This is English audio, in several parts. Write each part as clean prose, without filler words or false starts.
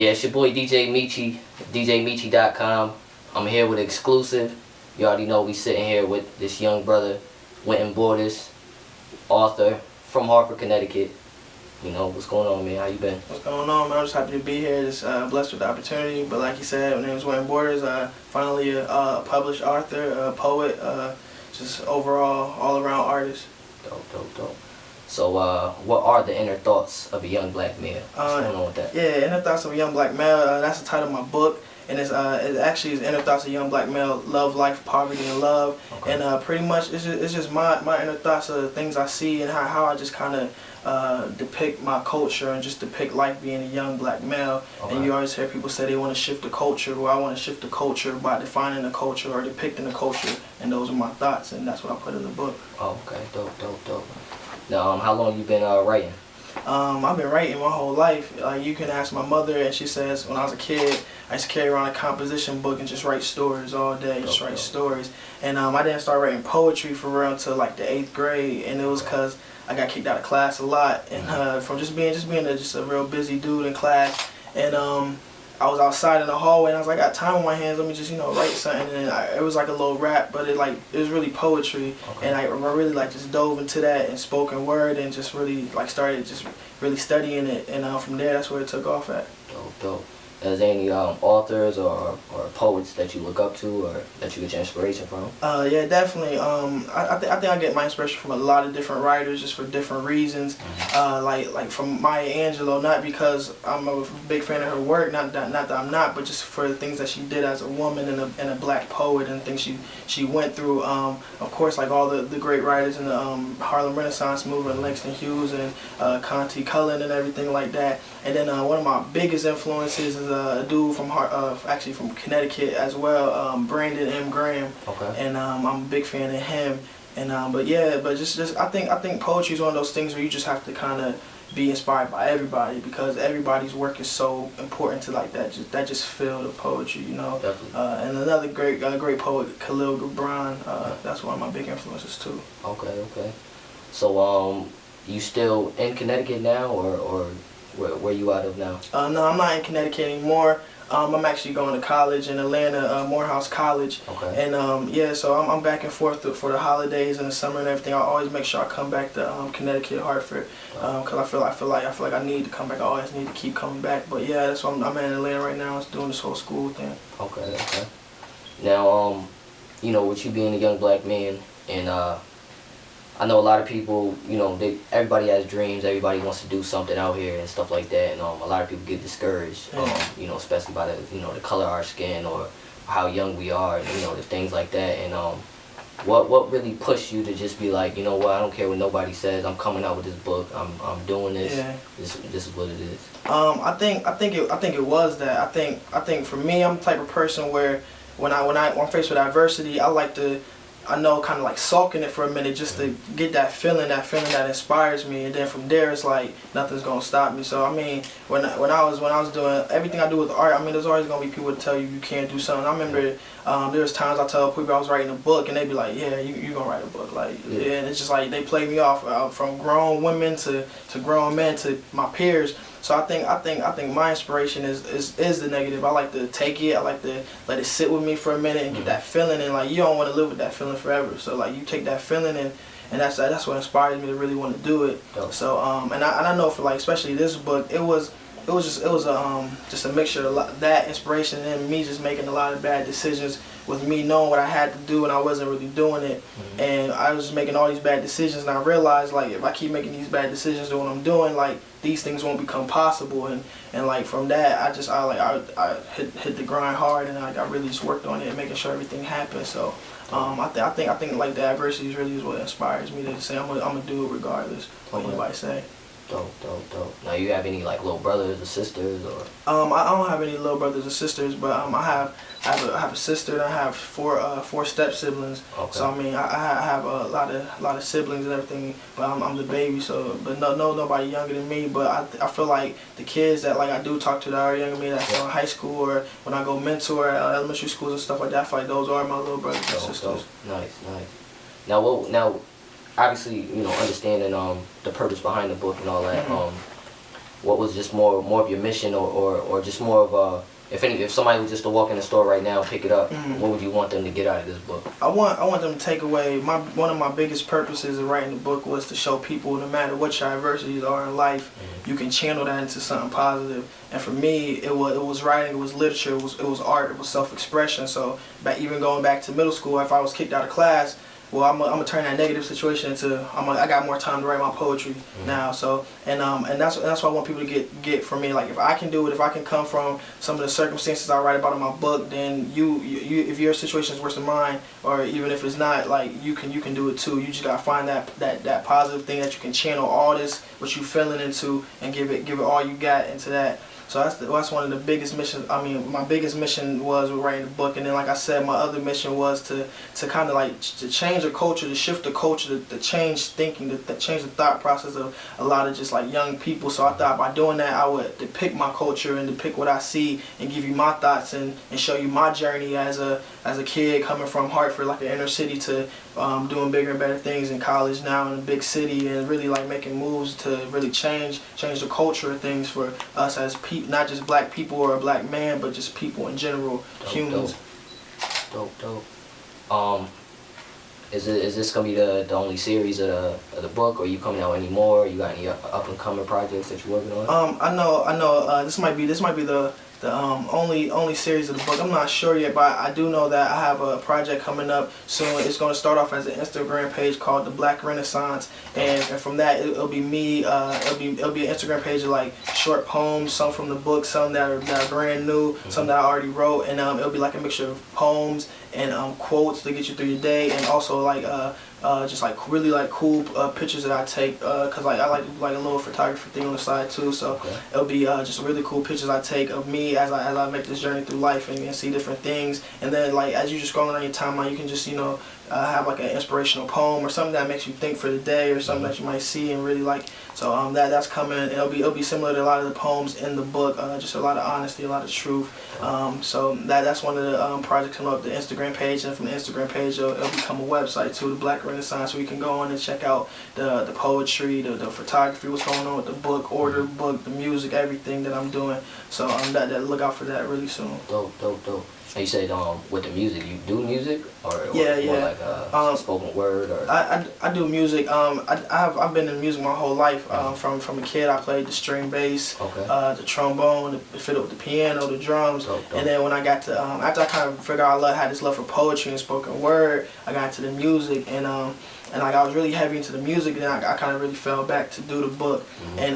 Yeah, it's your boy DJ Meechie, DJMeechie.com. I'm here with exclusive. You already know we sitting here with this young brother, Wynton, author from Hartford, Connecticut. You know, what's going on, man? How you been? What's going on, man? I'm just happy to be here. Just blessed with the opportunity. But like you said, my name is Wynton. Finally a published author, a poet, just overall, all-around artist. Dope. So, what are the inner thoughts of a young black male? What's going on with that? Yeah, Inner Thoughts of a Young Black Male. That's the title of my book. And it actually is Inner Thoughts of a Young Black Male, Love, Life, Poverty, and Love. Okay. And pretty much it's just my inner thoughts of the things I see and how I just kind of depict my culture and just depict life being a young black male. Okay. And you always hear people say they want to shift the culture. Well, I want to shift the culture by defining the culture or depicting the culture. And those are my thoughts, and that's what I put in the book. Oh, okay, dope. Now, how long you been writing? I've been writing my whole life. You can ask my mother, and she says when I was a kid, I used to carry around a composition book and just write stories all day, just write stories. And I didn't start writing poetry for real until like the 8th grade, and it was because I got kicked out of class a lot, and from just being a real busy dude in class, and I was outside in the hallway and I was like, I got time on my hands, let me just, write something. And it was like a little rap, but it was really poetry. Okay. And I really just dove into that and spoken word and just really started just really studying it. And from there, that's where it took off at. Dope. Is there any authors or poets that you look up to or that you get your inspiration from? Yeah, definitely. I think I get my inspiration from a lot of different writers, just for different reasons. Like from Maya Angelou, not because I'm a big fan of her work, not that I'm not, but just for the things that she did as a woman and a black poet and things she went through. Of course, like all the great writers in the Harlem Renaissance movement, Langston Hughes and Conte Cullen and everything like that. And then one of my biggest influences is a dude from actually from Connecticut as well, Brandon M. Graham. Okay. And I'm a big fan of him. And but just I think poetry is one of those things where you just have to kind of be inspired by everybody, because everybody's work is so important to that just feel the poetry, Definitely. And another great poet, Khalil Gibran. That's one of my big influences too. Okay. So you still in Connecticut now, or where you out of now? No, I'm not in Connecticut anymore. I'm actually going to college in Atlanta, Morehouse College. Okay. And so I'm back and forth for the holidays and the summer and everything. I always make sure I come back to Connecticut, Hartford, because I feel like I need to come back. I always need to keep coming back. But yeah, that's why I'm in Atlanta right now. I'm doing this whole school thing. Okay. Now, with you being a young black man, and I know a lot of people, everybody has dreams, everybody wants to do something out here and stuff like that, and a lot of people get discouraged, especially by the color of our skin or how young we are, and, the things like that. And what really pushed you to just be like, you know what, I don't care what nobody says, I'm coming out with this book, I'm doing this. Yeah. This is what it is. I think it was that. I think for me, I'm the type of person where when I'm faced with adversity, I know kind of like sulking it for a minute just to get that feeling that inspires me, and then from there it's like nothing's gonna stop me. So I mean, when I was doing everything I do with art, I mean, there's always gonna be people that tell you can't do something. I remember there was times I tell people I was writing a book and they'd be like, yeah, you gonna write a book, and it's just like they play me off from grown women to grown men to my peers. So I think my inspiration is the negative. I like to take it. I like to let it sit with me for a minute and get that feeling. And you don't want to live with that feeling forever. So you take that feeling and that's what inspires me to really want to do it. So and I know for especially this book, it was just a mixture of that inspiration and me just making a lot of bad decisions, with me knowing what I had to do and I wasn't really doing it. And I was just making all these bad decisions, and I realized if I keep making these bad decisions doing what I'm doing, these things won't become possible. And from that I hit the grind hard, and I really just worked on it and making sure everything happened. So I think the adversity is what inspires me to say I'm gonna do it regardless of what anybody say. Dope. Now, you have any little brothers or sisters, or? I don't have any little brothers or sisters, but I have a sister, and I have four step siblings. Okay. So I mean, I have a lot of siblings and everything, but I'm the baby. So, but nobody younger than me. But I feel like the kids that I do talk to that are younger than me, that's in high school or when I go mentor at elementary schools and stuff like that, I feel like those are my little brothers and sisters. Nice. Now, obviously, understanding the purpose behind the book and all that. what was just more of your mission, or just more of a, if somebody was just to walk in the store right now and pick it up, what would you want them to get out of this book? I want them to take away one of my biggest purposes of writing the book was to show people no matter what your adversities are in life, you can channel that into something positive. And for me, it was writing, it was literature, it was art, it was self-expression. So even going back to middle school, if I was kicked out of class, well, I'm gonna turn that negative situation into I got more time to write my poetry now. So and that's what I want people to get from me. Like if I can do it, if I can come from some of the circumstances I write about in my book, then you if your situation is worse than mine, or even if it's not, like you can do it too. You just gotta find that positive thing that you can channel all this what you feeling into and give it all you got into that. So that's one of the biggest missions. I mean, my biggest mission was with writing the book, and then like I said, my other mission was to kind of like to change the culture, to shift the culture, to change thinking, to change the thought process of a lot of just like young people. So I thought by doing that, I would depict my culture and depict what I see and give you my thoughts and show you my journey as a kid coming from Hartford, like an inner city, to doing bigger and better things in college now in a big city, and really like making moves to really change the culture of things for us as people, not just black people or a black man, but just people in general, humans. Dope. Is this gonna be the only series of the book, or are you coming out any more? You got any up and coming projects that you're working on? I know. This might be the only series of the book. I'm not sure yet, but I do know that I have a project coming up soon. It's going to start off as an Instagram page called The Black Renaissance, and from that it'll be me. It'll be an Instagram page of like short poems, some from the book, some that are brand new, some that I already wrote, and it'll be like a mixture of poems and quotes to get you through your day, and also like just like really like cool pictures that I take, cause like I like a little photography thing on the side too. So it'll be just really cool pictures I take of me as I make this journey through life and see different things. And then like as you just scrolling on your timeline, you can just have like an inspirational poem or something that makes you think for the day, or something that you might see and really like. So that's coming. It'll be similar to a lot of the poems in the book. Just a lot of honesty, a lot of truth. So that's one of the projects coming up, the Instagram page, and from the Instagram page it'll become a website too, the Black Renaissance, where you can go on and check out the poetry, the photography, what's going on with the book, the music, everything that I'm doing. So that look out for that really soon. Dope. And you said with the music, you do music, or yeah. More like spoken word, or I do music. I've been in music my whole life. From a kid, I played the string bass, the trombone, the fiddle, the piano, the drums. And then when I got to after I kind of figured out I had this love for poetry and spoken word, I got into the music, and like I was really heavy into the music. Then I kind of really fell back to do the book. And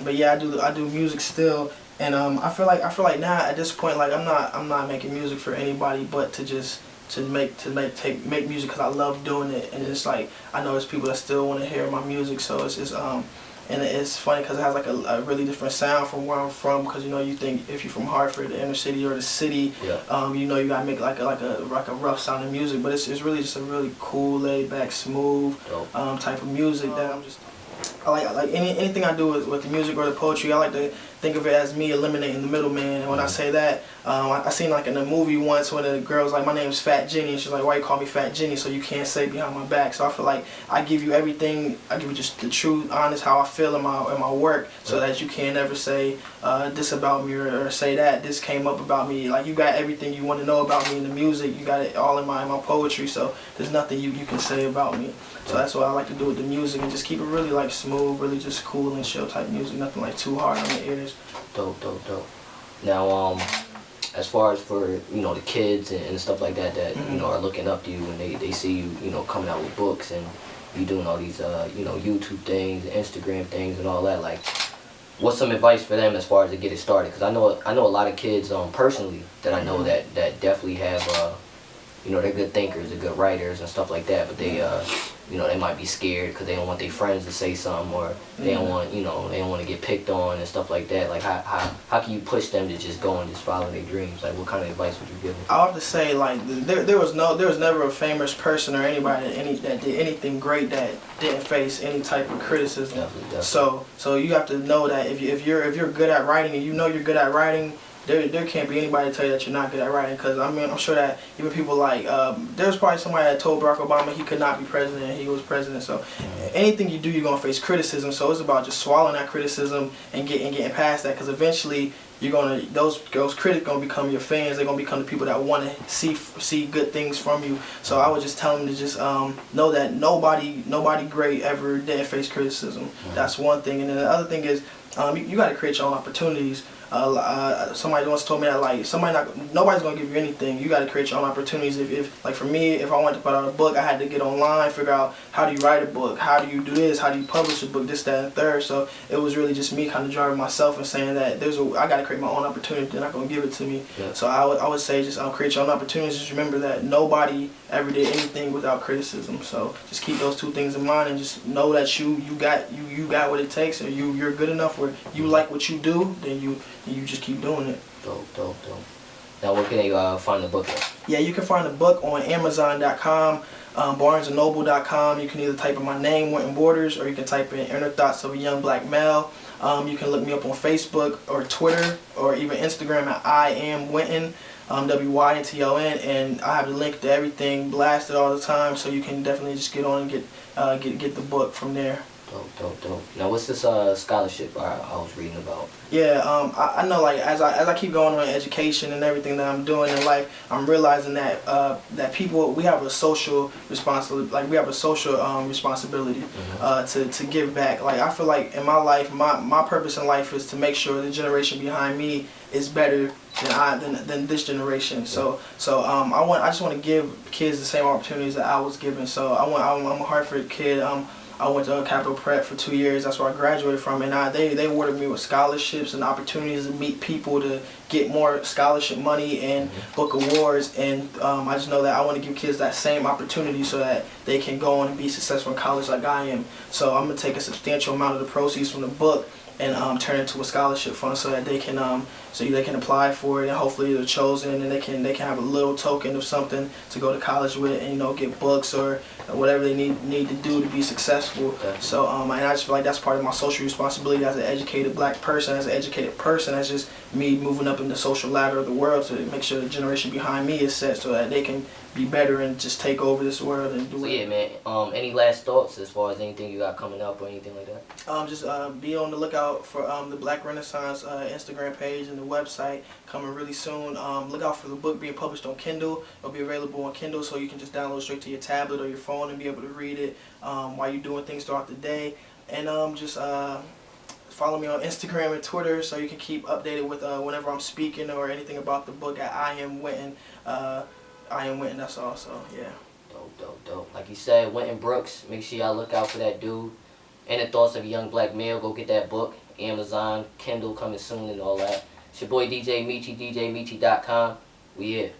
but yeah, I do music still. And I feel like now at this point, like I'm not making music for anybody, but to make music because I love doing it. And it's like I know there's people that still want to hear my music, so it's and it's funny because it has like a really different sound from where I'm from. Because you think if you're from Hartford, the inner city or the city, you gotta make like a rough sounding music, but it's really just a really cool, laid back, smooth type of music that I like anything I do with the music or the poetry. I like to think of it as me eliminating the middleman. And when I say that, I seen like in a movie once when the girl's like, my name's Fat Jenny, and she's like, why you call me Fat Jenny? So you can't say behind my back. So I feel like I give you everything. I give you just the truth, honest, how I feel in my work, so that you can't ever say this about me or say that this came up about me. Like you got everything you want to know about me in the music. You got it all in my poetry. So there's nothing you can say about me. So that's what I like to do with the music, and just keep it really like smooth, really just cool and chill type music. Nothing like too hard on the ears. Dope. Now, as far as for the kids and stuff like that are looking up to you, and they see you coming out with books and you doing all these YouTube things, Instagram things, and all that. Like, what's some advice for them as far as to get it started? Because I know a lot of kids personally that I know that definitely have they're good thinkers, they're good writers and stuff like that, but they they might be scared because they don't want their friends to say something, or they don't want they don't want to get picked on and stuff like that. Like how can you push them to just go and just follow their dreams? Like, what kind of advice would you give them? I have to say, like, there was never a famous person or anybody that did anything great that didn't face any type of criticism. Definitely. So you have to know that if you're good at writing, and you're good at writing, there can't be anybody to tell you that you're not good at writing. Because I mean, I'm sure that even people like there's probably somebody that told Barack Obama he could not be president, and he was president. So anything you do, you're gonna face criticism. So it's about just swallowing that criticism and getting past that. Because eventually you're gonna those critics gonna become your fans. They're gonna become the people that want to see good things from you. So I would just tell them to just know that nobody great ever didn't face criticism. That's one thing. And then the other thing is you got to create your own opportunities. Somebody once told me that like nobody's gonna give you anything. You got to create your own opportunities. If like for me, if I wanted to put out a book, I had to get online, figure out how do you write a book, how do you do this, how do you publish a book, this, that, and third. So it was really just me kind of driving myself and saying that I got to create my own opportunity. They're not gonna give it to me. Yeah. So I would say just create your own opportunities. Just remember that nobody ever did anything without criticism. So just keep those two things in mind and just know that you got what it takes, or you're good enough, or you like what you do, then you just keep doing it. Dope. Now, where can they find the book at? Yeah, you can find the book on Amazon.com, BarnesandNoble.com. You can either type in my name, Wynton Borders, or you can type in Inner Thoughts of a Young Black Male. You can look me up on Facebook or Twitter or even Instagram at I am Wynton, WYNTON, and I have the link to everything blasted all the time, so you can definitely just get on and get the book from there. Dope. Now, what's this scholarship I was reading about? Yeah, I know, like, as I keep going on education and everything that I'm doing in life, I'm realizing that that people, we have a social responsibility, to give back. Like, I feel like in my life, my purpose in life is to make sure the generation behind me is better than this generation. So I just want to give kids the same opportunities that I was given. So I'm a Hartford kid. I went to Capital Prep for 2 years. That's where I graduated from, and they awarded me with scholarships and opportunities to meet people, to get more scholarship money and book awards. And I just know that I want to give kids that same opportunity so that they can go on and be successful in college like I am. So I'm gonna take a substantial amount of the proceeds from the book and turn it into a scholarship fund so that they can apply for it, and hopefully they're chosen, and they can have a little token of something to go to college with, and get books or whatever they need to do to be successful. So and I just feel like that's part of my social responsibility as an educated black person, as just me moving up in the social ladder of the world, to make sure the generation behind me is set so that they can be better and just take over this world and do it. Yeah, man. Any last thoughts as far as anything you got coming up or anything like that? Just be on the lookout for the Black Renaissance Instagram page and the website coming really soon. Look out for the book being published on Kindle. It'll be available on Kindle, so you can just download straight to your tablet or your phone and be able to read it while you're doing things throughout the day. And just follow me on Instagram and Twitter so you can keep updated with whenever I'm speaking or anything about the book at I am Wynton. I am Wynton, that's all, so yeah. Dope. Like you said, Wynton Brooks, make sure y'all look out for that dude. And the Thoughts of a Young Black Male, go get that book. Amazon, Kindle coming soon and all that. It's your boy DJ Meechie, DJMeechie.com. We here.